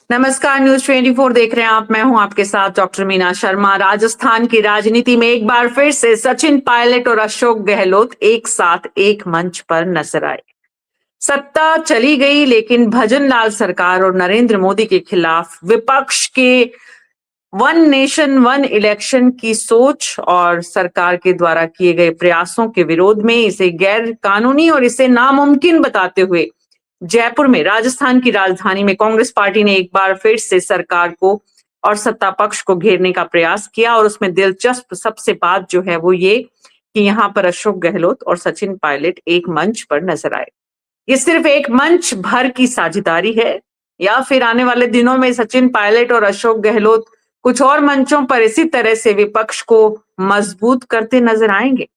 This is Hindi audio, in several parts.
नमस्कार, न्यूज 24 देख रहे हैं आप। मैं हूं आपके साथ डॉक्टर मीना शर्मा। राजस्थान की राजनीति में एक बार फिर से सचिन पायलट और अशोक गहलोत एक साथ एक मंच पर नजर आए। सत्ता चली गई, लेकिन भजनलाल सरकार और नरेंद्र मोदी के खिलाफ विपक्ष के वन नेशन वन इलेक्शन की सोच और सरकार के द्वारा किए गए प्रयासों के विरोध में इसे गैर कानूनी और इसे नामुमकिन बताते हुए जयपुर में, राजस्थान की राजधानी में, कांग्रेस पार्टी ने एक बार फिर से सरकार को और सत्ता पक्ष को घेरने का प्रयास किया। और उसमें दिलचस्प सबसे बात जो है वो ये कि यहाँ पर अशोक गहलोत और सचिन पायलट एक मंच पर नजर आए। ये सिर्फ एक मंच भर की साझेदारी है या फिर आने वाले दिनों में सचिन पायलट और अशोक गहलोत कुछ और मंचों पर इसी तरह से विपक्ष को मजबूत करते नजर आएंगे?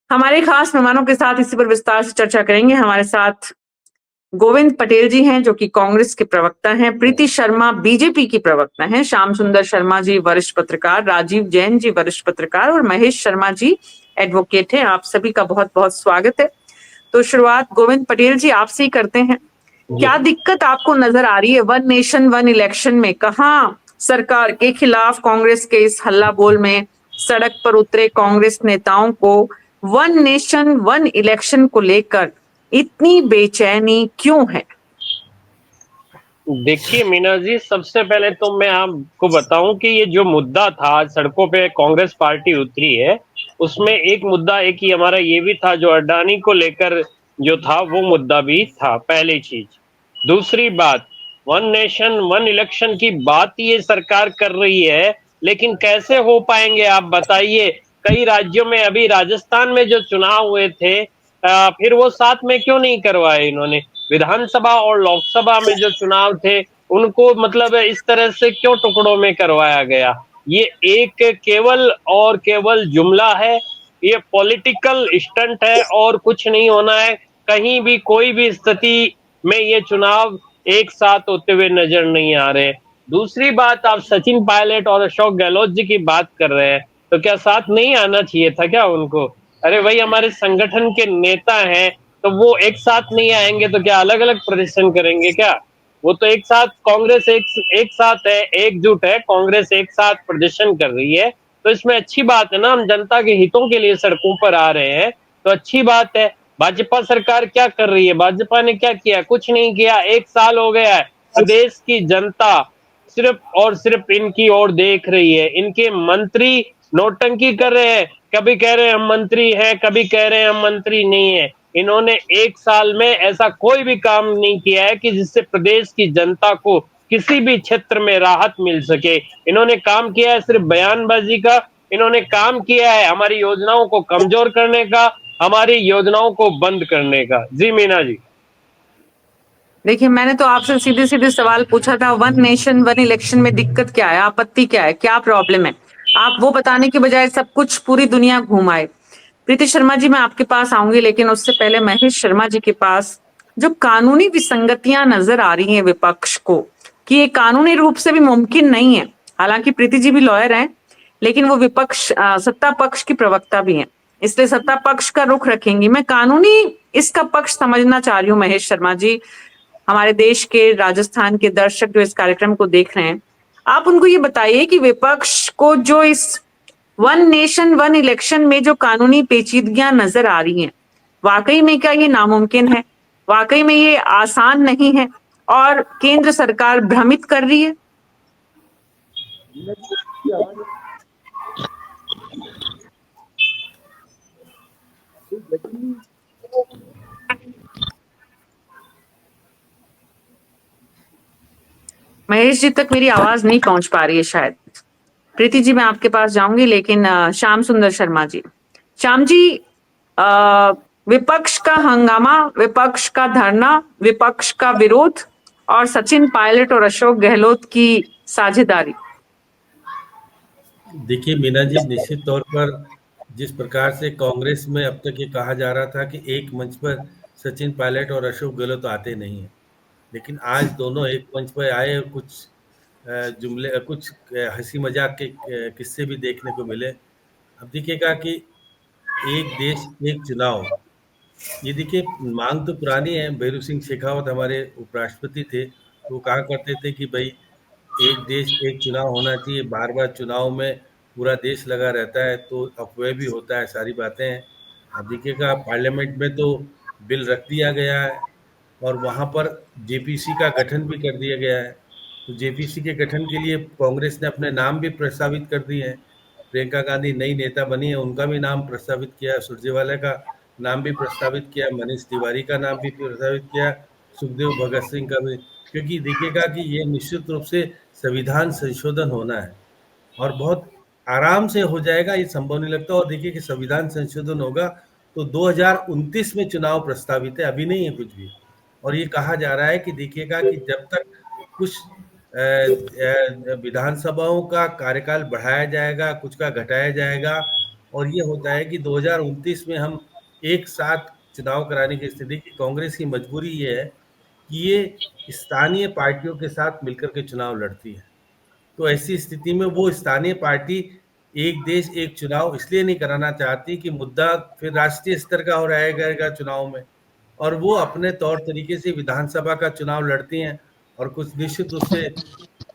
हमारे खास मेहमानों के साथ इसी पर विस्तार से चर्चा करेंगे। हमारे साथ गोविंद पटेल जी हैं, जो कि कांग्रेस के प्रवक्ता हैं, प्रीति शर्मा बीजेपी की प्रवक्ता हैं, श्याम सुंदर शर्मा जी वरिष्ठ पत्रकार, राजीव जैन जी वरिष्ठ पत्रकार और महेश शर्मा जी एडवोकेट हैं। आप सभी का बहुत बहुत स्वागत है। तो शुरुआत गोविंद पटेल जी आपसे ही करते हैं। क्या दिक्कत आपको नजर आ रही है वन नेशन वन इलेक्शन में? कहाँ सरकार के खिलाफ कांग्रेस के इस हल्ला बोल में सड़क पर उतरे कांग्रेस नेताओं को वन नेशन वन इलेक्शन को लेकर इतनी बेचैनी क्यों है? देखिए मीना जी, सबसे पहले तो मैं आपको बताऊं कि ये जो मुद्दा था, आज सड़कों पे कांग्रेस पार्टी उतरी है, उसमें एक मुद्दा एक ही हमारा ये भी था, जो अडानी को लेकर जो था वो मुद्दा भी था, पहली चीज। दूसरी बात, वन नेशन वन इलेक्शन की बात ये सरकार कर रही है, लेकिन कैसे हो पाएंगे आप बताइए। कई राज्यों में, अभी राजस्थान में जो चुनाव हुए थे, फिर वो साथ में क्यों नहीं करवाए इन्होंने? विधानसभा और लोकसभा में जो चुनाव थे, उनको मतलब इस तरह से क्यों टुकड़ों में करवाया गया? ये एक केवल और केवल जुमला है, ये पॉलिटिकल स्टंट है और कुछ नहीं होना है। कहीं भी कोई भी स्थिति में ये चुनाव एक साथ होते हुए नजर नहीं आ रहे। दूसरी बात, आप सचिन पायलट और अशोक गहलोत जी की बात कर रहे हैं, तो क्या साथ नहीं आना चाहिए था क्या उनको? अरे भाई, हमारे संगठन के नेता हैं, तो वो एक साथ नहीं आएंगे तो क्या अलग अलग प्रदर्शन करेंगे क्या? वो तो एक साथ, कांग्रेस एक साथ है, एकजुट है, कांग्रेस एक साथ प्रदर्शन कर रही है, तो इसमें अच्छी बात है ना। हम जनता के हितों के लिए सड़कों पर आ रहे हैं, तो अच्छी बात है। भाजपा सरकार क्या कर रही है? भाजपा ने क्या किया? कुछ नहीं किया। 1 साल हो गया है, प्रदेश की जनता सिर्फ और सिर्फ इनकी ओर देख रही है। इनके मंत्री नौटंकी कर रहे हैं, कभी कह रहे हैं हम मंत्री हैं, कभी कह रहे हैं हम मंत्री नहीं है। इन्होंने 1 साल में ऐसा कोई भी काम नहीं किया है कि जिससे प्रदेश की जनता को किसी भी क्षेत्र में राहत मिल सके। इन्होंने काम किया है सिर्फ बयानबाजी का। इन्होंने काम किया है हमारी योजनाओं को कमजोर करने का, हमारी योजनाओं को बंद करने का। जी मीना जी। देखिए, मैंने तो आपसे सीधे सीधे सवाल पूछा था, वन नेशन वन इलेक्शन में दिक्कत क्या है, आपत्ति क्या है, क्या प्रॉब्लम है? आप वो बताने की बजाय सब कुछ पूरी दुनिया घूम आए। प्रीति शर्मा जी, मैं आपके पास आऊंगी, लेकिन उससे पहले महेश शर्मा जी के पास जो कानूनी विसंगतियां नजर आ रही हैं विपक्ष को, कि ये कानूनी रूप से भी मुमकिन नहीं है। हालांकि प्रीति जी भी लॉयर हैं, लेकिन वो विपक्ष सत्ता पक्ष की प्रवक्ता भी हैं, इसलिए सत्ता पक्ष का रुख रखेंगी। मैं कानूनी इसका पक्ष समझना चाह रही हूँ। महेश शर्मा जी, हमारे देश के, राजस्थान के दर्शक जो इस कार्यक्रम को देख रहे हैं, आप उनको ये बताइए कि विपक्ष को जो इस वन नेशन वन इलेक्शन में जो कानूनी पेचीदगियां नजर आ रही हैं, वाकई में क्या ये नामुमकिन है? वाकई में ये आसान नहीं है और केंद्र सरकार भ्रमित कर रही है? महेश जी तक मेरी आवाज नहीं पहुंच पा रही है शायद। प्रीति जी, मैं आपके पास जाऊंगी, लेकिन श्याम सुंदर शर्मा जी, श्याम जी, अ, विपक्ष का हंगामा, विपक्ष का धरना, विपक्ष का विरोध और सचिन पायलट और अशोक गहलोत की साझेदारी। देखिए मीना जी, निश्चित तौर पर जिस प्रकार से कांग्रेस में अब तक ये कहा जा रहा था कि एक मंच पर सचिन पायलट और अशोक गहलोत तो आते नहीं हैं, लेकिन आज दोनों एक मंच पर आए और कुछ जुमले, कुछ हंसी मजाक के किस्से भी देखने को मिले। अब देखिएगा कि एक देश एक चुनाव, ये देखिए मांग तो पुरानी है। भैरू सिंह शेखावत हमारे उपराष्ट्रपति थे वो कहा करते थे कि भाई एक देश एक चुनाव होना चाहिए, बार बार चुनाव में पूरा देश लगा रहता है तो अपव्यय भी होता है, सारी बातें हैं। अब देखिएगा पार्लियामेंट में तो बिल रख दिया गया है और वहां पर जेपीसी का गठन भी कर दिया गया है। तो जेपीसी के गठन के लिए कांग्रेस ने अपने नाम भी प्रस्तावित कर दिए हैं। प्रियंका गांधी नई नेता बनी है, उनका भी नाम प्रस्तावित किया, सुरजेवाला का नाम भी प्रस्तावित किया, मनीष तिवारी का नाम भी प्रस्तावित किया, सुखदेव भगत सिंह का भी। क्योंकि देखिएगा कि ये निश्चित रूप से संविधान संशोधन होना है और बहुत आराम से हो जाएगा, ये संभव नहीं लगता। और देखिए कि संविधान संशोधन होगा तो 2029 में चुनाव प्रस्तावित है, अभी नहीं है कुछ भी। और ये कहा जा रहा है कि देखिएगा कि जब तक कुछ विधानसभाओं का कार्यकाल बढ़ाया जाएगा, कुछ का घटाया जाएगा, और ये होता है कि 2029 में हम एक साथ चुनाव कराने की स्थिति की कांग्रेस की मजबूरी ये है कि ये स्थानीय पार्टियों के साथ मिलकर के चुनाव लड़ती है। तो ऐसी स्थिति में वो स्थानीय पार्टी एक देश एक चुनाव इसलिए नहीं कराना चाहती कि मुद्दा फिर राष्ट्रीय स्तर का हो रहेगा चुनाव में, और वो अपने तौर तरीके से विधानसभा का चुनाव लड़ती हैं और कुछ निश्चित रूप से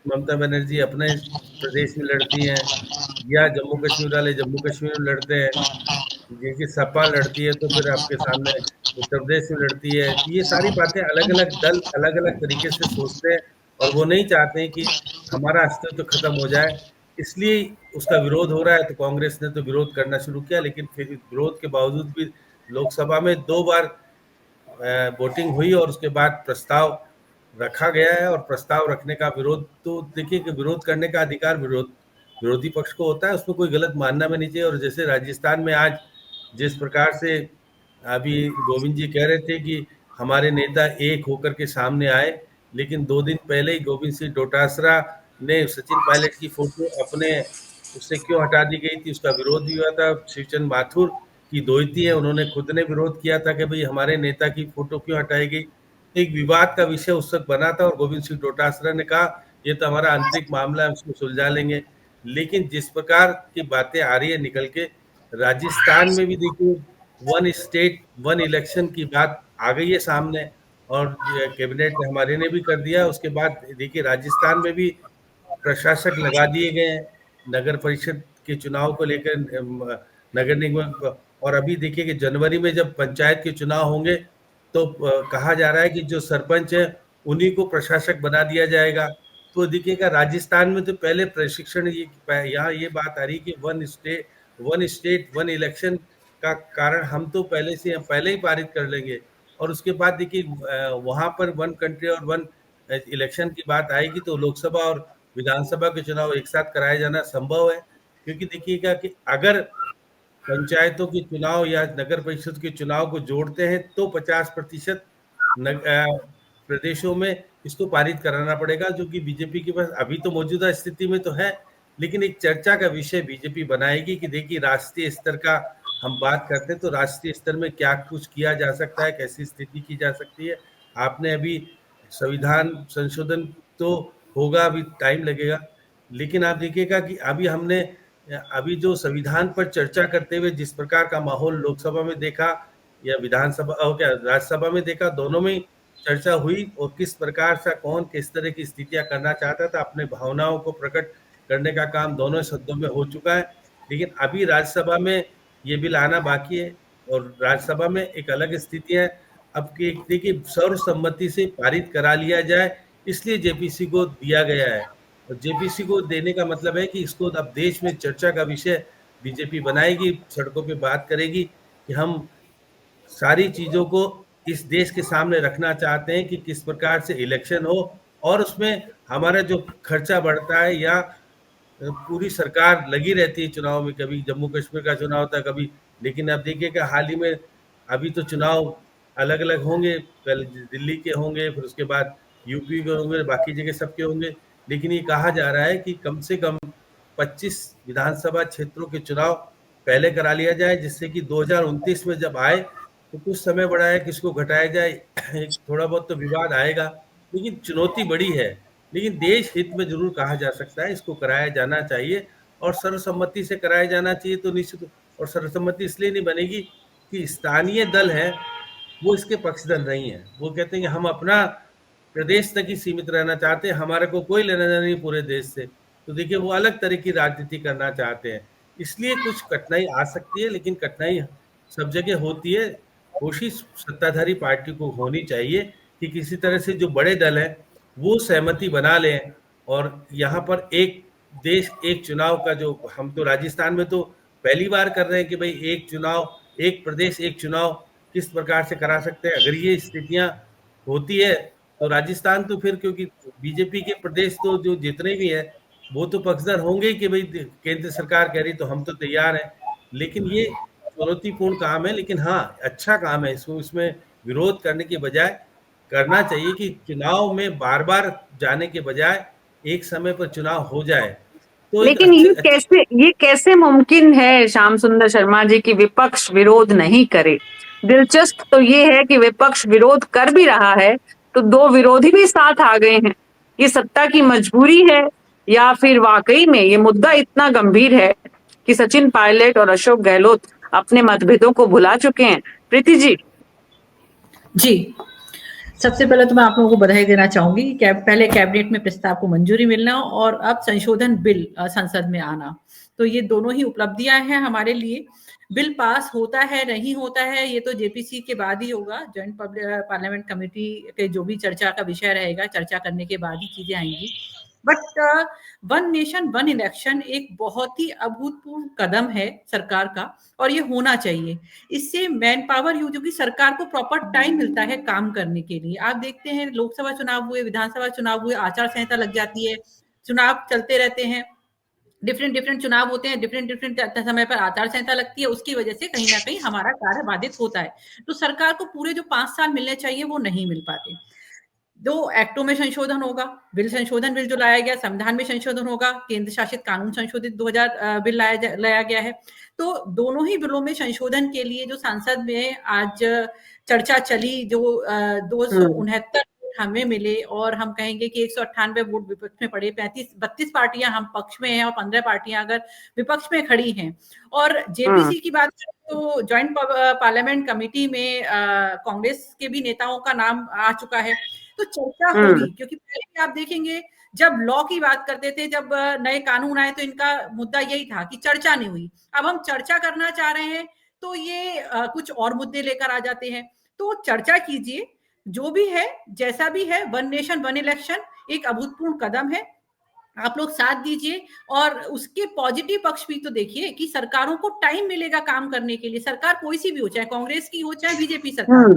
ममता बनर्जी अपने प्रदेश में लड़ती हैं या जम्मू कश्मीर वाले जम्मू कश्मीर में लड़ते हैं, जैसे सपा लड़ती है तो फिर आपके सामने उत्तर प्रदेश में लड़ती है। ये सारी बातें अलग अलग दल अलग अलग तरीके से सोचते हैं और वो नहीं चाहते हैं कि हमारा अस्तित्व तो खत्म हो जाए, इसलिए उसका विरोध हो रहा है। तो कांग्रेस ने तो विरोध करना शुरू किया, लेकिन फिर विरोध के बावजूद भी लोकसभा में 2 बार वोटिंग हुई और उसके बाद प्रस्ताव रखा गया है। और प्रस्ताव रखने का विरोध तो देखिए कि विरोध करने का अधिकार विरोधी पक्ष को होता है, उसमें कोई गलत मानना में नहीं चाहिए। और जैसे राजस्थान में आज जिस प्रकार से अभी गोविंद जी कह रहे थे कि हमारे नेता एक होकर के सामने आए, लेकिन 2 दिन पहले ही गोविंद सिंह डोटासरा ने सचिन पायलट की फोटो अपने उससे क्यों हटा दी गई थी, उसका विरोध भी हुआ था। शिवचंद माथुर की दोहती है, उन्होंने खुद ने विरोध किया था कि भाई हमारे नेता की फोटो क्यों हटाई गई। एक विवाद का विषय उस वक्त बना था और गोविंद सिंह डोटासरा ने कहा ये तो हमारा आंतरिक मामला है, उसको सुलझा लेंगे। लेकिन जिस प्रकार की बातें आ रही है निकल के, राजस्थान में भी देखिए वन स्टेट वन इलेक्शन की बात आ गई है सामने और कैबिनेट हमारे ने भी कर दिया। उसके बाद देखिए राजस्थान में भी प्रशासक लगा दिए गए हैं नगर परिषद के चुनाव को लेकर, नगर निगम। और अभी देखिए कि जनवरी में जब पंचायत के चुनाव होंगे तो कहा जा रहा है कि जो सरपंच है उन्हीं को प्रशासक बना दिया जाएगा। तो देखिएगा राजस्थान में तो पहले प्रशिक्षण यहाँ ये बात आ रही कि वन स्टेट वन इलेक्शन का कारण हम तो पहले ही पारित कर लेंगे। और उसके बाद देखिए वहां पर वन कंट्री और वन इलेक्शन की बात आएगी तो लोकसभा और विधानसभा के चुनाव एक साथ कराया जाना संभव है। क्योंकि देखिएगा कि अगर पंचायतों के चुनाव या नगर परिषद के चुनाव को जोड़ते हैं तो 50% प्रदेशों में इसको पारित कराना पड़ेगा, जो कि बीजेपी के पास अभी तो मौजूदा स्थिति में तो है, लेकिन एक चर्चा का विषय बीजेपी बनाएगी कि देखिए राष्ट्रीय स्तर का हम बात करते हैं तो राष्ट्रीय स्तर में क्या कुछ किया जा सकता है, कैसी स्थिति की जा सकती है। आपने अभी संविधान संशोधन तो होगा, अभी टाइम लगेगा, लेकिन आप देखिएगा कि अभी जो संविधान पर चर्चा करते हुए जिस प्रकार का माहौल लोकसभा में देखा या विधानसभा और क्या राज्यसभा में देखा, दोनों में चर्चा हुई और किस प्रकार से कौन किस तरह की स्थितियां करना चाहता था, अपने भावनाओं को प्रकट करने का काम दोनों सदनों में हो चुका है। लेकिन अभी राज्यसभा में ये बिल आना बाकी है और राज्यसभा में एक अलग स्थिति है। अब देखिए सर्वसम्मति से पारित करा लिया जाए, इसलिए जेपीसी को दिया गया है। और जेपीसी को देने का मतलब है कि इसको अब देश में चर्चा का विषय बीजेपी बनाएगी, सड़कों पे बात करेगी कि हम सारी चीजों को इस देश के सामने रखना चाहते हैं कि किस प्रकार से इलेक्शन हो और उसमें हमारा जो खर्चा बढ़ता है या पूरी सरकार लगी रहती है चुनाव में, कभी जम्मू कश्मीर का चुनाव था कभी, लेकिन अब देखिए कि हाल ही में अभी तो चुनाव अलग अलग होंगे, पहले दिल्ली के होंगे, फिर उसके बाद यूपी के होंगे, बाकी जगह सबके होंगे। लेकिन ये कहा जा रहा है कि कम से कम 25 विधानसभा क्षेत्रों के चुनाव पहले करा लिया जाए, जिससे कि 2029 में जब आए तो कुछ समय बढ़ाया किसको घटाया जाए, थोड़ा बहुत तो विवाद आएगा, लेकिन चुनौती बड़ी है। लेकिन देश हित में जरूर कहा जा सकता है इसको कराया जाना चाहिए और सर्वसम्मति से कराया जाना चाहिए। तो निश्चित, और सर्वसम्मति इसलिए नहीं बनेगी कि स्थानीय दल है वो इसके पक्षधर नहीं है, वो कहते हैं कि हम अपना प्रदेश तक ही सीमित रहना चाहते हैं, हमारे को कोई लेना देना नहीं पूरे देश से। तो देखिए वो अलग तरह की राजनीति करना चाहते हैं, इसलिए कुछ कठिनाई आ सकती है, लेकिन कठिनाई सब जगह होती है। कोशिश सत्ताधारी पार्टी को होनी चाहिए कि किसी तरह से जो बड़े दल हैं वो सहमति बना लें, और यहाँ पर एक देश एक चुनाव का, जो हम तो राजस्थान में तो पहली बार कर रहे हैं कि भाई एक चुनाव, एक प्रदेश एक चुनाव किस प्रकार से करा सकते हैं। अगर ये स्थितियां होती है तो राजस्थान तो फिर, क्योंकि बीजेपी के प्रदेश तो जो जितने भी हैं वो तो पक्षधर होंगे ही कि भाई केंद्र सरकार कह रही तो हम तो तैयार हैं। लेकिन ये चुनौतीपूर्ण काम है, लेकिन हाँ अच्छा काम है। इसको इसमें विरोध करने के बजाय करना चाहिए कि चुनाव में बार बार जाने के बजाय एक समय पर चुनाव हो जाए, तो एक लेकिन ये कैसे मुमकिन है श्याम सुंदर शर्मा जी की विपक्ष विरोध नहीं करे? दिलचस्प तो ये है कि विपक्ष विरोध कर भी रहा है तो दो विरोधी भी साथ आ गए हैं। ये सत्ता की मजबूरी है या फिर वाकई में ये मुद्दा इतना गंभीर है कि सचिन पायलट और अशोक गहलोत अपने मतभेदों को भुला चुके हैं? प्रीति जी। जी, सबसे पहले तो मैं आप लोगों को बधाई देना चाहूंगी। पहले कैबिनेट में प्रस्ताव को मंजूरी मिलना और अब संशोधन बिल संसद में आना, तो ये दोनों ही उपलब्धियां हैं हमारे लिए। बिल पास होता है नहीं होता है ये तो जेपीसी के बाद ही होगा, जॉइंट पार्लियामेंट कमेटी के जो भी चर्चा का विषय रहेगा, चर्चा करने के बाद ही चीजें आएंगी। But one nation one election एक बहुत ही अभूतपूर्व कदम है सरकार का, और ये होना चाहिए। इससे मैन पावर यूज होगी, सरकार को प्रॉपर टाइम मिलता है काम करने के लिए। आप देखते हैं लोकसभा चुनाव हुए, विधानसभा चुनाव हुए, आचार संहिता लग जाती है, चुनाव चलते रहते हैं, डिफरेंट चुनाव होते हैं, डिफरेंट समय पर आचार संहिता लगती है, उसकी वजह से कहीं ना कहीं हमारा कार्य बाधित होता है। तो सरकार को पूरे जो 5 साल मिलने चाहिए वो नहीं मिल पाते। 2 एक्टों में संशोधन होगा, संशोधन बिल जो लाया गया, संविधान में संशोधन होगा, केंद्र शासित कानून संशोधित 2000 बिल लाया गया है। तो दोनों ही बिलों में संशोधन के लिए जो संसद में आज चर्चा चली, जो 269 हमें मिले, और हम कहेंगे कि 198 वोट विपक्ष में पड़े, 32 पार्टियां हम पक्ष में हैं और 15 पार्टियां अगर विपक्ष में खड़ी हैं। और जेपीसी की बात करें तो ज्वाइंट पार्लियामेंट कमेटी में कांग्रेस के भी नेताओं का नाम आ चुका है, तो चर्चा होगी। क्योंकि पहले आप देखेंगे जब लॉ की बात करते थे, जब नए कानून आए तो इनका मुद्दा यही था कि चर्चा नहीं हुई। अब हम चर्चा करना चाह रहे हैं तो ये कुछ और मुद्दे लेकर आ जाते हैं। तो चर्चा कीजिए, जो भी है जैसा भी है, वन नेशन वन इलेक्शन एक अभूतपूर्व कदम है, आप लोग साथ दीजिए। और उसके पॉजिटिव पक्ष भी तो देखिए कि सरकारों को टाइम मिलेगा काम करने के लिए, सरकार कोई सी भी हो, चाहे कांग्रेस की हो चाहे बीजेपी सरकार,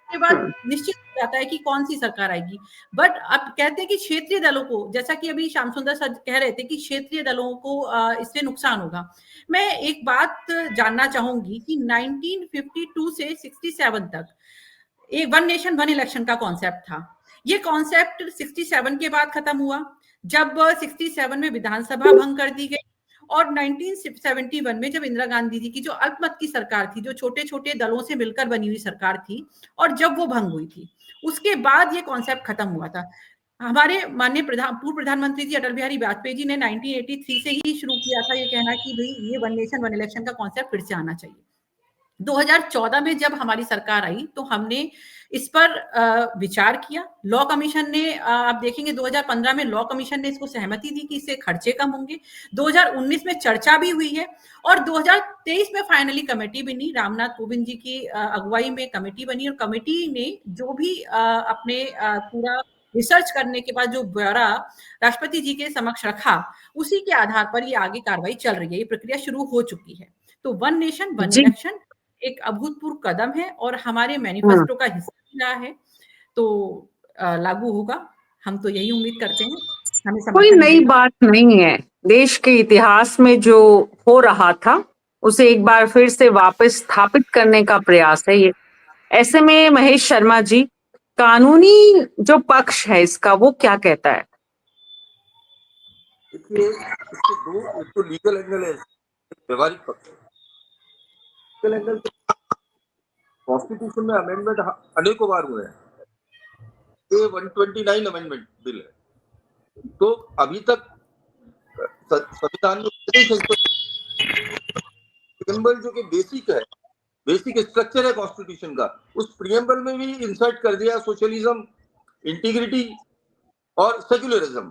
के बाद निश्चित हो जाता है कि कौन सी सरकार आएगी। बट अब कहते हैं कि क्षेत्रीय दलों को, जैसा कि अभी श्याम सुंदर सर कह रहे थे कि क्षेत्रीय दलों को इससे नुकसान होगा। मैं एक बात जानना चाहूंगी कि 1952 से 67 तक एक वन नेशन वन इलेक्शन का कॉन्सेप्ट था। ये कॉन्सेप्ट 67 के बाद खत्म हुआ, जब 67 में विधानसभा भंग कर दी गई, और 1971 में जब इंदिरा गांधी जी की जो अल्पमत की सरकार थी, जो छोटे छोटे दलों से मिलकर बनी हुई सरकार थी, और जब वो भंग हुई थी, उसके बाद ये कॉन्सेप्ट खत्म हुआ था। हमारे माननीय पूर्व प्रधानमंत्री जी अटल बिहारी वाजपेयी जी ने 1983 से ही शुरू किया था ये कहना कि भाई ये वन नेशन वन इलेक्शन का कॉन्सेप्ट फिर से आना चाहिए। 2014 में जब हमारी सरकार आई तो हमने इस पर विचार किया। लॉ कमीशन ने, आप देखेंगे 2015 में लॉ कमीशन ने इसको सहमति दी कि इससे खर्चे कम होंगे। 2019 में चर्चा भी हुई है और 2023 में फाइनली कमेटी बनी, रामनाथ कोविंद जी की अगुवाई में कमेटी बनी, और कमेटी ने जो भी अपने पूरा रिसर्च करने के बाद जो ब्यौरा राष्ट्रपति जी के समक्ष रखा, उसी के आधार पर ये आगे कार्रवाई चल रही है, ये प्रक्रिया शुरू हो चुकी है। तो वन नेशन वन इलेक्शन एक अभूतपूर्व कदम है और हमारे मैनिफेस्टो का हिस्सा रहा है, तो लागू होगा, हम तो यही उम्मीद करते हैं। हमें कोई नई बात नहीं है, देश के इतिहास में जो हो रहा था उसे एक बार फिर से वापस स्थापित करने का प्रयास है ये। ऐसे में महेश शर्मा जी, कानूनी जो पक्ष है इसका, वो क्या कहता है? देखिए, इसके दो, एक तो लीगल एंगल है, व्यवहारिक पक्ष। लीगल एंगल, कॉन्स्टिट्यूशन में अमेंडमेंट अनेकों बार हुए हैं, ये 129 अमेंडमेंट बिल है, तो अभी तक संविधान में प्रियम्बल जो कि बेसिक स्ट्रक्चर है कॉन्स्टिट्यूशन का, उस प्रियम्बल में भी इंसर्ट कर दिया सोशलिज्म इंटीग्रिटी और सेक्युलरिज्म,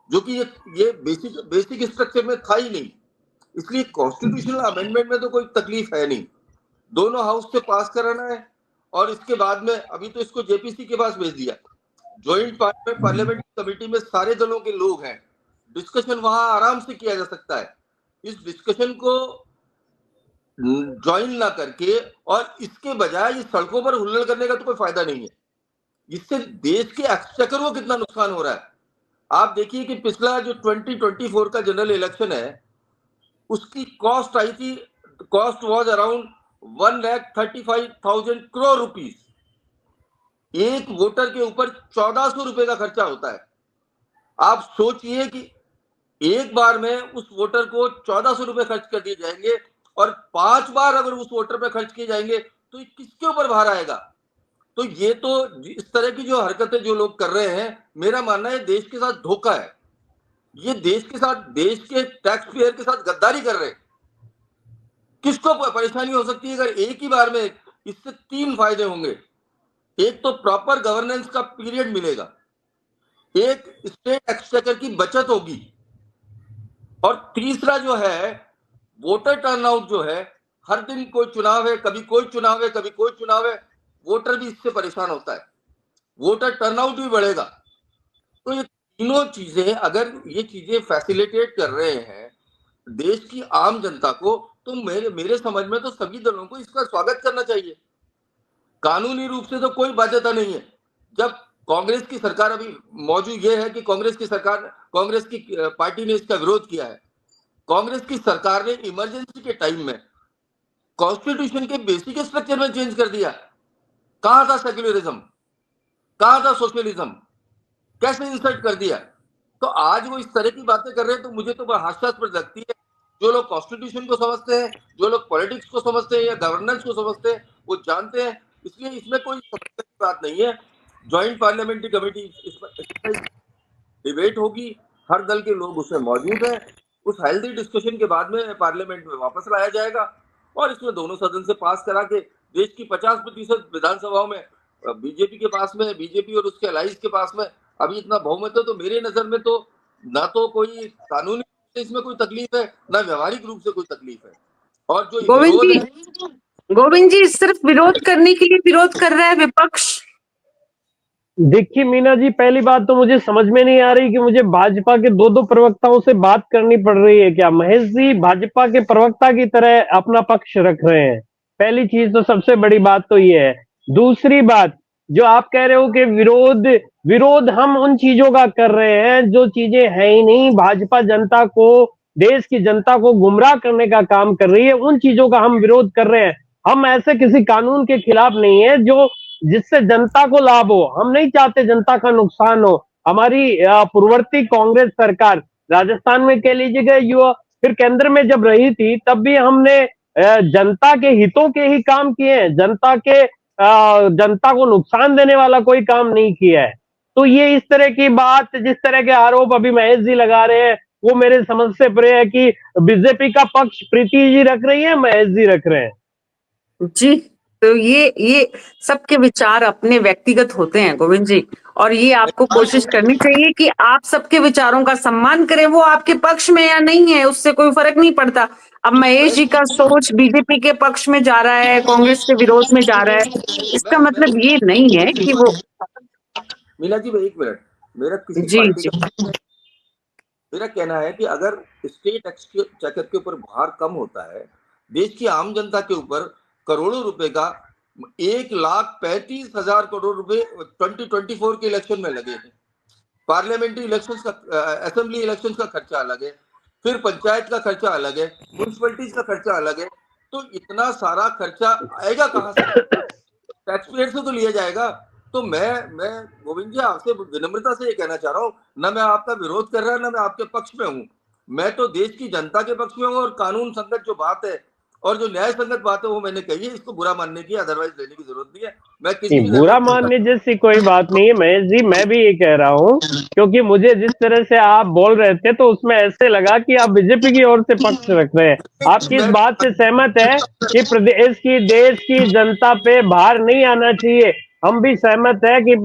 जो कि ये बेसिक स्ट्रक्चर में था ही नहीं। इसलिए कॉन्स्टिट्यूशनल अमेंडमेंट में तो कोई तकलीफ है नहीं, दोनों हाउस से पास कराना है और इसके बाद में अभी तो इसको जेपीसी के पास भेज दिया। ज्वाइंट पार्लियामेंट्री कमेटी में सारे दलों के लोग हैं, डिस्कशन वहां आराम से किया जा सकता है। इस डिस्कशन को ज्वाइन ना करके और इसके बजाय इस सड़कों पर हुल्लड़ करने का तो कोई फायदा नहीं है। इससे देश के एक्सचेकर को कितना नुकसान हो रहा है। आप देखिए कि पिछला जो 2024 का जनरल इलेक्शन है, उसकी कॉस्ट आई थी, cost was around 1,35,000 crore rupees. एक वोटर के ऊपर 1400 रुपए का खर्चा होता है। आप सोचिए कि एक बार में उस वोटर को 1400 रुपए खर्च कर दिए जाएंगे और 5 बार अगर उस वोटर पे खर्च किए जाएंगे तो किसके ऊपर भार आएगा। तो ये तो इस तरह की जो हरकतें जो लोग कर रहे हैं, मेरा मानना है देश के साथ धोखा है। ये देश के साथ, देश के टैक्स पेयर के साथ गद्दारी कर रहे हैं। किसको परेशानी हो सकती है अगर एक ही बार में? इससे 3 फायदे होंगे। एक तो प्रॉपर गवर्नेंस का पीरियड मिलेगा, एक स्टेट एक्सचेकर की बचत होगी, और तीसरा जो है वोटर टर्नआउट जो है, हर दिन कोई चुनाव है, कभी कोई चुनाव है, कभी कोई चुनाव है, वोटर भी इससे परेशान होता है, वोटर टर्नआउट भी बढ़ेगा। तो ये तीनों चीजें अगर ये चीजें फैसिलिटेट कर रहे हैं देश की आम जनता को, तो मेरे समझ में तो सभी दलों को इसका स्वागत करना चाहिए। कानूनी रूप से तो कोई बाध्यता नहीं है। जब कांग्रेस की सरकार, अभी मौजूद ये है कि कांग्रेस की पार्टी ने इसका विरोध किया है। कांग्रेस की सरकार ने इमरजेंसी के टाइम में कॉन्स्टिट्यूशन के बेसिक स्ट्रक्चर में चेंज कर दिया। कहां था सेक्युलरिज्म, कहां था सोशलिज्म, कैसे इंसर्ट कर दिया। तो आज वो इस तरह की बातें कर रहे हैं तो मुझे तो हास्यास्पद लगती है। जो लोग कॉन्स्टिट्यूशन को समझते हैं, जो लोग पॉलिटिक्स को समझते हैं या गवर्नेंस को समझते हैं, वो जानते हैं। इसलिए इसमें कोई समस्या की बात नहीं है। ज्वाइंट पार्लियामेंट्री कमेटी इस पर डिबेट होगी, हर दल के लोग उसमें मौजूद हैं। उस हेल्दी डिस्कशन के बाद में पार्लियामेंट में वापस लाया जाएगा और इसमें दोनों सदन से पास करा के देश की 50% विधानसभाओं में बीजेपी के पास में, बीजेपी और उसके अलाइज के पास में अभी इतना बहुमत है। तो मेरे नजर में तो ना तो कोई कानूनी रूप से इसमें कोई तकलीफ है, ना व्यवहारिक रूप से कोई तकलीफ है। और जो गोविंद जी सिर्फ विरोध करने के लिए विरोध कर रहा है विपक्ष। देखिए मीना जी, पहली बात तो मुझे समझ में नहीं आ रही कि मुझे भाजपा के दो प्रवक्ताओं से बात करनी पड़ रही है क्या। महेश जी भाजपा के प्रवक्ता की तरह अपना पक्ष रख रहे हैं। पहली चीज तो, सबसे बड़ी बात तो ये है। दूसरी बात, जो आप कह रहे हो कि विरोध हम उन चीजों का कर रहे हैं जो चीजें है ही नहीं। भाजपा जनता को, देश की जनता को गुमराह करने का काम कर रही है, उन चीजों का हम विरोध कर रहे हैं। हम ऐसे किसी कानून के खिलाफ नहीं है जो जिससे जनता को लाभ हो। हम नहीं चाहते जनता का नुकसान हो। हमारी पूर्ववर्ती कांग्रेस सरकार राजस्थान में कह लीजिएगा, फिर केंद्र में जब रही थी, तब भी हमने जनता के हितों के ही काम किए हैं। जनता को नुकसान देने वाला कोई काम नहीं किया है। तो ये इस तरह की बात, जिस तरह के आरोप अभी महेश जी लगा रहे हैं, वो मेरे समझ से परे है कि बीजेपी का पक्ष प्रीति जी रख रही है, महेश जी रख रहे हैं जी। तो ये सबके विचार अपने व्यक्तिगत होते हैं गोविंद जी, और ये आपको कोशिश करनी चाहिए कि आप सबके विचारों का सम्मान करें। वो आपके पक्ष में या नहीं है, उससे कोई फर्क नहीं पड़ता। अब महेश जी का सोच बीजेपी के पक्ष में जा रहा है, कांग्रेस के विरोध में जा रहा है, इसका मतलब ये नहीं है कि वो। मीना जी, एक मिनट, मेरा किसी जी पार्टी का, मेरा कहना है कि अगर स्टेट एक्सचेकर के ऊपर भार कम होता है, देश की आम जनता के ऊपर करोड़ों रुपए का, 1,35,000 करोड़ रुपए 2024 के इलेक्शन में लगे हैं। पार्लियामेंट्री इलेक्शंस का, असेंबली इलेक्शंस का खर्चा अलग है, फिर पंचायत का खर्चा अलग है, म्यूनिसिपैलिटीज का खर्चा अलग है। तो इतना सारा खर्चा आएगा कहां से? टैक्स पेयर से तो लिया जाएगा। तो मैं गोविंद जी आपसे विनम्रता से ये कहना चाह रहा हूँ, ना मैं आपका विरोध कर रहा ना मैं आपके पक्ष में हूँ। मैं तो देश की जनता के पक्ष में हूँ और कानून संगत जो बात है और जो न्याय संगत बात है वो मैंने कही है। इसको बुरा मानने की, अदरवाइज लेने की जरूरत नहीं है। मैं किसी बुरा मानने जैसी कोई बात नहीं है महेश जी। मैं भी ये कह रहा हूँ, क्योंकि मुझे जिस तरह से आप बोल रहे थे तो उसमें ऐसे लगा कि आप बीजेपी की ओर से पक्ष रख रहे हैं। आपकी इस बात से सहमत है कि प्रदेश की, देश की जनता पे भार नहीं आना चाहिए। हम भी सहमत है कि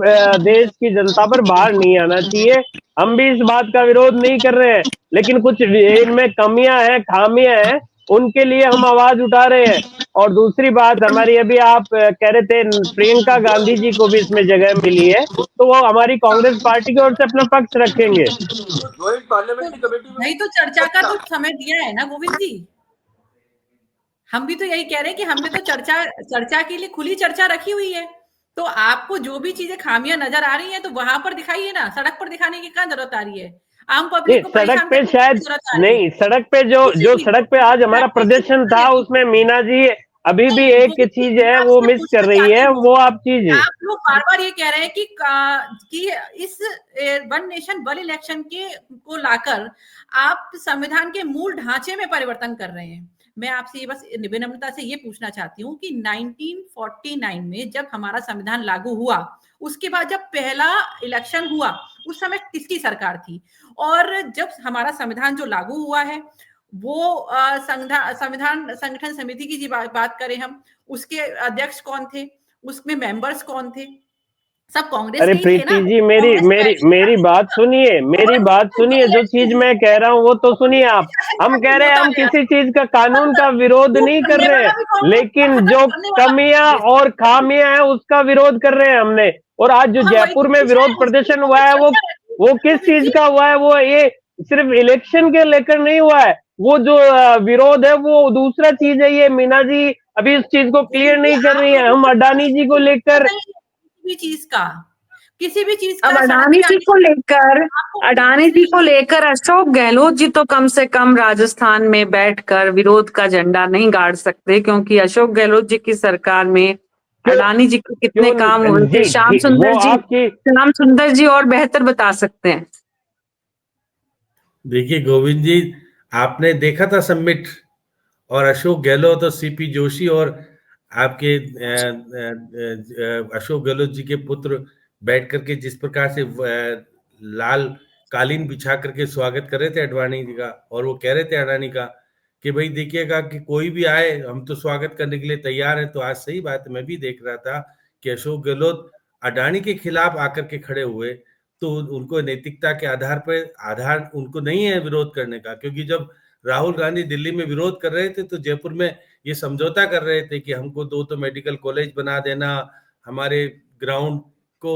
देश की जनता पर भार नहीं आना चाहिए। हम भी इस बात का विरोध नहीं कर रहे हैं, लेकिन कुछ इनमें कमियां हैं, खामियां हैं, उनके लिए हम आवाज उठा रहे हैं। और दूसरी बात हमारी, अभी आप कह रहे थे प्रियंका गांधी जी को भी इसमें जगह मिली है, तो वो हमारी कांग्रेस पार्टी की ओर से अपना पक्ष रखेंगे। ज्वाइंट पार्लियामेंट्री कमेटी में नहीं तो चर्चा का तो समय दिया है ना गोविंद जी। हम भी तो यही कह रहे हैं कि हमने तो चर्चा के लिए खुली चर्चा रखी हुई है। तो आपको जो भी चीजें खामियां नजर आ रही हैं तो वहां पर दिखाइए ना, सड़क पर दिखाने की क्या जरूरत आ रही है? आम नहीं, पब्लिक को सड़क परेशान पे करने की शायद क्या जरूरत आ रही है? नहीं, सड़क पे जो किसी जो भी सड़क पे आज हमारा किसी प्रदर्शन था, उसमें मीना जी अभी भी नहीं, एक गोविंद जी, चीज मैं है वो आपसे मिस कर पूछना रही चाहती है, हूँ, वो आप चीज। आप लोग बार-बार ये कह रहे हैं कि इस वन नेशन वन इलेक्शन के को लाकर आप संविधान के मूल ढांचे में परिवर्तन कर रहे हैं। मैं आपसे ये बस विनम्रता से ये पूछना चाहती हूँ कि 1949 में जब हमारा संविधान लागू हुआ, उसके बाद जब पहला इलेक्शन हुआ, उस समय किसकी सरकार थी? और जब हमारा संविधान जो लागू हुआ है, वो संविधान संगठन समिति की बात करें हम, उसके अध्यक्ष कौन थे? उसमें मेंबर्स कौन थे? सब कांग्रेस अरे के ही थे ना। प्रीति जी, मेरी कांग्रेस मेरी पहले मेरी बात सुनिए, मेरी बात सुनिए, जो चीज मैं कह रहा हूँ वो तो सुनिए आप। हम कह रहे हैं होता हम गया, किसी चीज का, कानून का विरोध शुरू नहीं कर करने रहे वाला हैं, भी कांग्रेस था, लेकिन खत्म जो करने वाला भी कमियां कांग्रेस और था। खामियां हैं उसका विरोध कर रहे हैं हमने। और आज जो हम वही तो जयपुर में पूछ रहे विरोध हैं, उसकी प्रदर्शन तो हुआ हमने है, चर्चा रखी वो है किस गोविंद चीज जी। का हुआ है? वो ये सिर्फ इलेक्शन के लेकर नहीं हुआ है, वो जो विरोध है वो दूसरा चीज है। ये मीना जी अभी इस चीज को क्लियर गोविंद जी, नहीं कर आप रही है। लोगों हम को अडानी जी को लेकर, नहीं है किसी भी चीज अब का सड़क अडानी पे जी आने को लेकर आपको अडानी जी को लेकर अशोक गहलोत जी तो कम से कम राजस्थान में बैठकर विरोध का झंडा नहीं गाड़ सकते, क्योंकि अशोक गहलोत जी की सरकार में क्यों अडानी जी के कितने क्यों काम हुए थे, जी ठीक, वो आपकी, श्याम सुंदर जी और बेहतर बता सकते हैं। देखिए गोविंद जी, आपने देखा था समिट, और अशोक गहलोत और सीपी जोशी और आपके अशोक गहलोत जी के पुत्र बैठ करके जिस प्रकार से लाल कालीन बिछा करके स्वागत कर रहे थे अडवाणी जी का, और वो कह रहे थे अडानी का कि भाई देखिएगा कि कोई भी आए हम तो स्वागत करने के लिए तैयार हैं। तो आज सही बात है, मैं भी देख रहा था कि अशोक गहलोत अडानी के खिलाफ आकर के खड़े हुए। तो उनको नैतिकता के आधार उनको नहीं है विरोध करने का, क्योंकि जब राहुल गांधी दिल्ली में विरोध कर रहे थे तो जयपुर में ये समझौता कर रहे थे कि हमको 2 तो मेडिकल कॉलेज बना देना, हमारे ग्राउंड को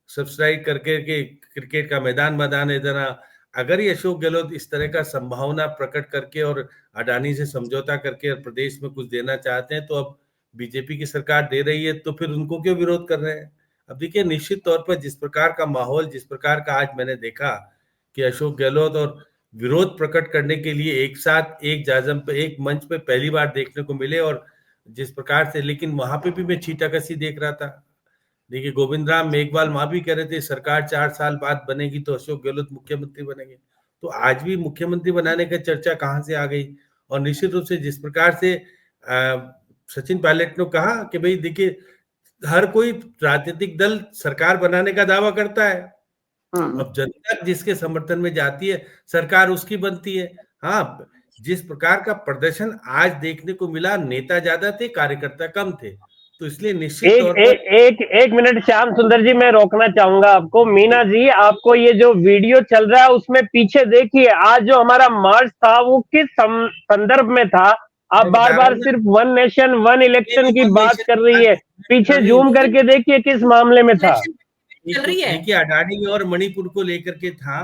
सब्सिडाइज करके के क्रिकेट का मैदान बनाने देना। अगर ये अशोक गहलोत इस तरह का संभावना प्रकट करके और अडानी से समझौता करके और प्रदेश में कुछ देना चाहते हैं, तो अब बीजेपी की सरकार दे रही है, तो फिर उनको क्यों विरोध कर रहे हैं? अब देखिए, निश्चित तौर पर जिस प्रकार का माहौल, जिस प्रकार का आज मैंने देखा कि अशोक गहलोत और विरोध प्रकट करने के लिए एक साथ एक जाजम पे, एक मंच पे पहली बार देखने को मिले, और जिस प्रकार से, लेकिन वहां पे भी मैं छीटाकशी देख रहा था। देखिए, गोविंद राम मेघवाल वहां भी कह रहे थे सरकार 4 साल बाद बनेगी तो अशोक गहलोत मुख्यमंत्री बनेंगे। तो आज भी मुख्यमंत्री बनाने का चर्चा कहाँ से आ गई? और निश्चित रूप से जिस प्रकार से सचिन पायलट ने कहा कि भाई देखिए, हर कोई राजनीतिक दल सरकार बनाने का दावा करता है, अब जनता जिसके समर्थन में जाती है सरकार उसकी बनती है। हाँ, जिस प्रकार का प्रदर्शन आज देखने को मिला, नेता ज्यादा थे, कार्यकर्ता कम थे, तो इसलिए निश्चित एक तौर पर एक एक एक मिनट श्याम सुंदर जी, मैं रोकना चाहूंगा आपको। मीना जी, आपको ये जो वीडियो चल रहा है उसमें पीछे देखिए, आज जो हमारा मार्च था वो किस संदर्भ में था? आप मैं बार बता रहा बार हूँ सिर्फ वन नेशन वन ना, इलेक्शन की वन बात नेशन कर की रही है, कर पीछे रही हूँ। जूम करके देखिए किस मामले में था। चल रही है। देखिए, अडानी और मणिपुर को लेकर के था,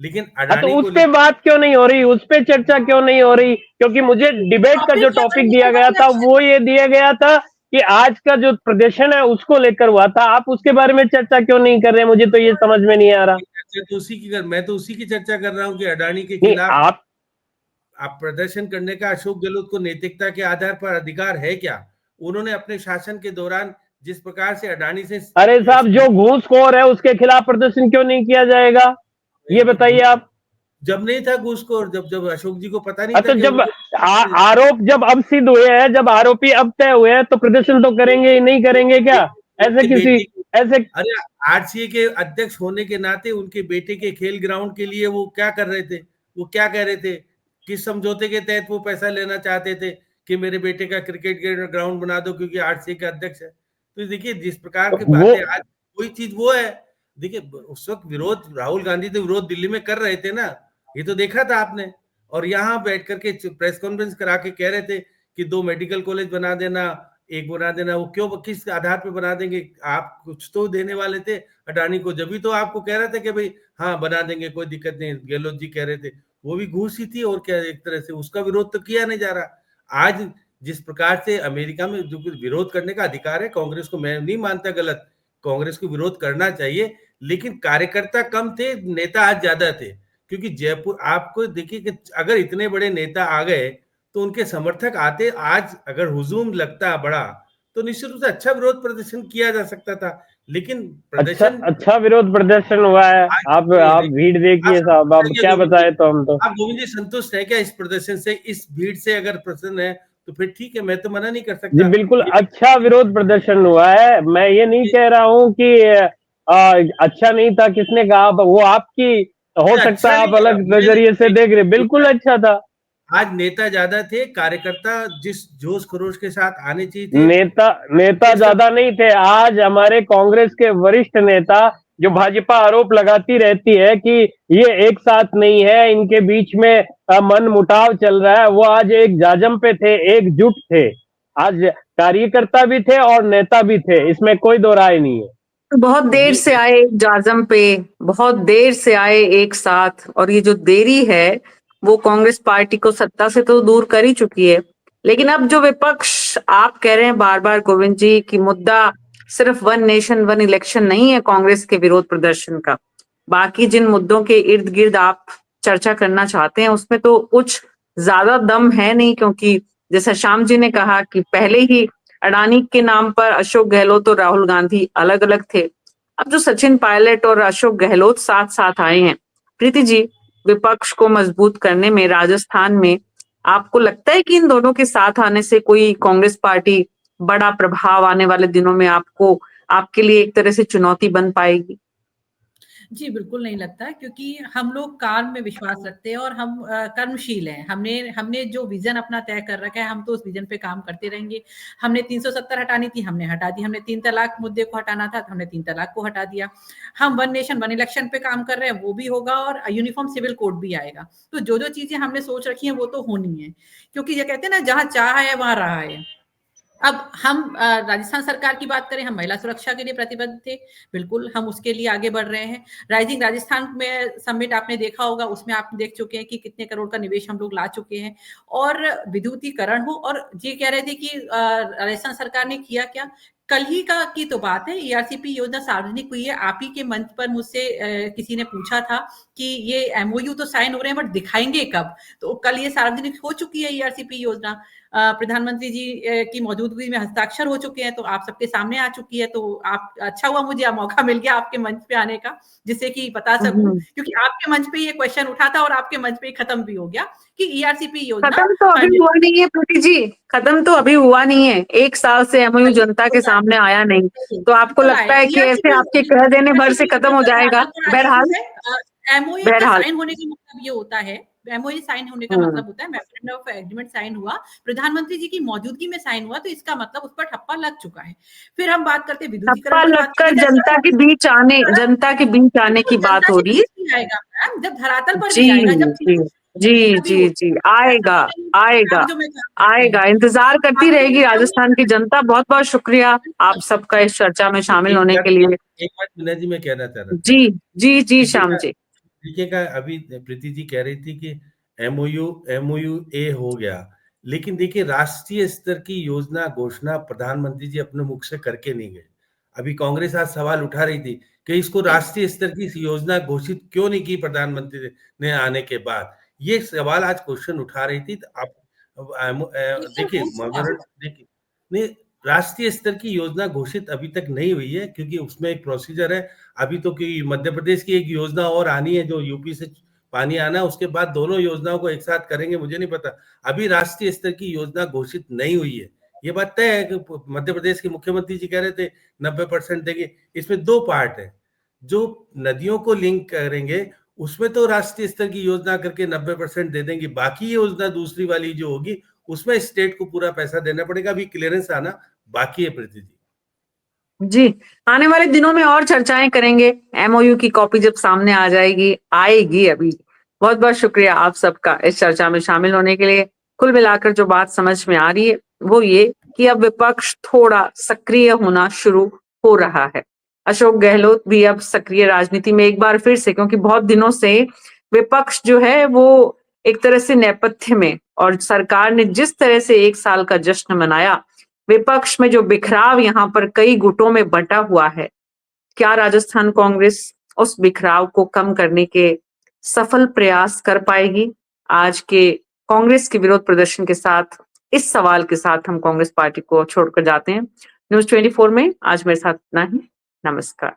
लेकिन हाँ, तो अडानी उस को पे लेकर बात क्यों नहीं हो रही, उस पे चर्चा क्यों नहीं हो रही? क्योंकि मुझे डिबेट का जो टॉपिक है वन टॉपिक दिया नेशन वन गया था इलेक्शन। वो ये दिया गया था कि आज का जो प्रदर्शन है उसको लेकर हुआ था। आप उसके बारे में चर्चा क्यों नहीं कर रहे? मुझे तो ये समझ में नहीं आ रहा। मैं तो उसी की चर्चा कर रहा हूँ कि अडानी के नहीं, खिलाफ आप आप प्रदर्शन करने का अशोक गहलोत को नैतिकता के आधार पर अधिकार है क्या? उन्होंने अपने शासन के दौरान जिस प्रकार से अडानी से अरे साहब, जो घूसखोर है उसके खिलाफ प्रदर्शन क्यों नहीं किया जाएगा? ये तो बताइए आप। जब नहीं था घूसखोर, जब जब अशोक जी को पता नहीं था अच्छा, कि जब उनको आरोप जब अब सिद्ध हुए हैं, जब आरोपी अब तय हुए हैं, तो प्रदर्शन तो करेंगे ही, नहीं करेंगे क्या? ऐसे उनके किसी बेटे, ऐसे अरे आरसीए के अध्यक्ष होने के नाते उनके बेटे के खेल ग्राउंड के लिए वो क्या कर रहे थे? वो क्या कह रहे थे? किस समझौते के तहत वो पैसा लेना चाहते थे कि मेरे बेटे का क्रिकेट ग्राउंड बना दो क्योंकि आरसीए का अध्यक्ष है? तो देखिए जिस प्रकार की वो बातें आज, कोई चीज वो है, देखिए उस वक्त विरोध राहुल गांधी तो विरोध दिल्ली में कर रहे थे ना, ये तो देखा था आपने, और यहाँ बैठ करके प्रेस कॉन्फ्रेंस करा के कह रहे थे कि 2 मेडिकल कॉलेज बना देना, एक बना देना। वो क्यों, किस आधार पे बना देंगे? आप कुछ तो देने वाले थे अडानी को, जब भी तो आपको कह रहे थे कि भाई हाँ बना देंगे, कोई दिक्कत नहीं, गहलोत जी कह रहे थे। वो भी घूस ही थी, और क्या, एक तरह से उसका विरोध तो किया नहीं जा रहा। आज जिस प्रकार से अमेरिका में जो विरोध करने का अधिकार है कांग्रेस को, मैं नहीं मानता गलत, कांग्रेस को विरोध करना चाहिए, लेकिन कार्यकर्ता कम थे, नेता आज ज्यादा थे। क्योंकि जयपुर आपको देखिए कि अगर इतने बड़े नेता आ गए तो उनके समर्थक आते, आज अगर हुजूम लगता बड़ा तो निश्चित रूप से अच्छा विरोध प्रदर्शन किया जा सकता था, लेकिन प्रदर्शन अच्छा विरोध प्रदर्शन हुआ है। आप भीड़ देखिए साहब, आप क्या बताए तो हम तो। आप गोविंद जी संतुष्ट है क्या इस प्रदर्शन से, इस भीड़ से? अगर प्रसन्न है तो फिर ठीक है, मैं तो मना नहीं कर जी सकता। बिल्कुल, अच्छा विरोध प्रदर्शन हुआ है। मैं ये नहीं कह रहा हूँ कि अच्छा नहीं था, किसने कहा, वो आपकी हो सकता है, आप अलग नजरिए से देख रहे, बिल्कुल अच्छा था। आज नेता ज्यादा थे, कार्यकर्ता जिस जोश खरोश के साथ आने चाहिए थे, नेता ज्यादा नहीं थे। आज हमारे कांग्रेस के वरिष्ठ नेता, जो भाजपा आरोप लगाती रहती है कि ये एक साथ नहीं है, इनके बीच में मन मुटाव चल रहा है, वो आज एक जाजम पे थे, एकजुट थे। आज कार्यकर्ता भी थे और नेता भी थे, इसमें कोई दो राय नहीं है। बहुत देर से आए एक जाजम पे, बहुत देर से आए एक साथ, और ये जो देरी है वो कांग्रेस पार्टी को सत्ता से तो दूर कर ही चुकी है। लेकिन अब जो विपक्ष आप कह रहे हैं बार बार गोविंद जी कि मुद्दा सिर्फ वन नेशन वन इलेक्शन नहीं है कांग्रेस के विरोध प्रदर्शन का, बाकी जिन मुद्दों के इर्द गिर्द आप चर्चा करना चाहते हैं उसमें तो कुछ ज्यादा दम है नहीं, क्योंकि जैसा श्याम जी ने कहा कि पहले ही अडानी के नाम पर अशोक गहलोत और राहुल गांधी अलग अलग थे। अब जो सचिन पायलट और अशोक गहलोत साथ साथ आए हैं, प्रीति जी, विपक्ष को मजबूत करने में राजस्थान में आपको लगता है कि इन दोनों के साथ आने से कोई कांग्रेस पार्टी बड़ा प्रभाव आने वाले दिनों में आपको, आपके लिए एक तरह से चुनौती बन पाएगी? जी, बिल्कुल नहीं लगता, क्योंकि हम लोग काम में विश्वास रखते हैं और हम कर्मशील हैं। हमने जो विज़न अपना तय कर रखा है, हम तो उस विज़न पे काम करते रहेंगे। हमने 370 हटानी थी, हमने हटा दी। हमने 3 तलाक मुद्दे को हटाना था, तो हमने 3 तलाक को हटा दिया। हम वन नेशन वन इलेक्शन पे काम कर रहे हैं, वो भी होगा, और यूनिफॉर्म सिविल कोड भी आएगा। तो जो-जो चीज़ें हमने सोच रखी हैं, वो तो होनी है। क्योंकि ये कहते हैं ना, जहाँ चाह है, वहाँ राह है। अब हम राजस्थान सरकार की बात करें, हम महिला सुरक्षा के लिए प्रतिबद्ध थे, बिल्कुल हम उसके लिए आगे बढ़ रहे हैं। राइजिंग राजस्थान में समिट आपने देखा होगा, उसमें आप देख चुके हैं कि कितने करोड़ का निवेश हम लोग ला चुके हैं, और विद्युतीकरण हो। और ये कह रहे थे कि राजस्थान सरकार ने किया क्या, कल ही की तो बात है, ईआरसीपी योजना सार्वजनिक हुई है। आप ही के मंच पर मुझसे किसी ने पूछा था कि ये एमओयू तो साइन हो रहे हैं, बट दिखाएंगे कब? तो कल ये सार्वजनिक हो चुकी है ईआरसीपी योजना। प्रधानमंत्री जी की मौजूदगी में हस्ताक्षर हो चुके हैं, तो आप सबके सामने आ चुकी है। तो आप, अच्छा हुआ मुझे मौका मिल गया आपके मंच पे आने का, जिससे कि बता सकूं, क्योंकि आपके मंच पे ये क्वेश्चन उठा था और आपके मंच पे ही खत्म भी हो गया कि ईआरसीपी योजना खत्म तो अभी हुआ नहीं है प्रीति जी, खत्म तो अभी हुआ नहीं है। 1 साल से एमओयू जनता के सामने आया नहीं, तो आपको लगता है कि ऐसे आपके कह देने भर से खत्म हो जाएगा? बहरहाल एमओयू का साइन होने का मतलब ये होता है, एमओयू साइन होने का मतलब होता है मेमोरेंडम ऑफ एग्रीमेंट साइन हुआ, प्रधानमंत्री जी की मौजूदगी में साइन हुआ, तो इसका मतलब उस पर ठप्पा लग चुका है। फिर हम बात करते हैं ठप्पा विद्युतीकरण, लगकर जनता के बीच आने की बात हो रही है। आएगा मैम, जब धरातल पर जी भी आएगा, जब जी आएगा आएगा आएगा, इंतजार करती रहेगी राजस्थान की जनता। बहुत बहुत शुक्रिया आप सबका इस चर्चा में शामिल होने के लिए। एक बात मीना जी मैं कहना चाह रहा था। जी श्याम जी। देखिएगा, अभी प्रीति जी कह रही थी कि एमओयू ए हो गया, लेकिन देखिए राष्ट्रीय स्तर की योजना घोषणा प्रधानमंत्री जी अपने मुख से करके नहीं गए। अभी कांग्रेस आज सवाल उठा रही थी कि इसको राष्ट्रीय स्तर की योजना घोषित क्यों नहीं की प्रधानमंत्री ने आने के बाद। ये सवाल आज क्वेश्चन उठा रही थी। तो आप देखिए नहीं, राष्ट्रीय स्तर की योजना घोषित अभी तक नहीं हुई है, क्योंकि उसमें एक प्रोसीजर है। अभी तो कि मध्य प्रदेश की एक योजना और आनी है, जो यूपी से पानी आना, उसके बाद दोनों योजनाओं को एक साथ करेंगे, मुझे नहीं पता। अभी राष्ट्रीय स्तर की योजना घोषित नहीं हुई है, ये बात तय है कि मध्य प्रदेश के मुख्यमंत्री जी कह रहे थे 90% देंगे। इसमें 2 पार्ट है, जो नदियों को लिंक करेंगे उसमें तो राष्ट्रीय स्तर की योजना करके 90% दे देंगे। बाकी योजना दूसरी वाली जो होगी, उसमें स्टेट को पूरा पैसा देना पड़ेगा। अभी क्लियरेंस आना बाकी है प्रीति जी। जी, आने वाले दिनों में और चर्चाएं करेंगे। एमओयू की कॉपी जब सामने आ जाएगी, आएगी अभी। बहुत-बहुत शुक्रिया आप सबका इस चर्चा में शामिल होने के लिए। कुल मिलाकर जो बात समझ में आ रही है, वो ये कि अब विपक्ष थोड़ा सक्रिय होना शुरू हो रहा है। अशोक गहलोत भी अब सक्रिय राजनीति में एक बार फिर से, क्योंकि बहुत दिनों से विपक्ष जो है वो एक तरह से नेपथ्य में, और सरकार ने जिस तरह से 1 साल का जश्न मनाया, विपक्ष में जो बिखराव यहाँ पर कई गुटों में बंटा हुआ है, क्या राजस्थान कांग्रेस उस बिखराव को कम करने के सफल प्रयास कर पाएगी? आज के कांग्रेस के विरोध प्रदर्शन के साथ, इस सवाल के साथ हम कांग्रेस पार्टी को छोड़कर जाते हैं। न्यूज़ 24 में आज मेरे साथ इतना ही। नमस्कार।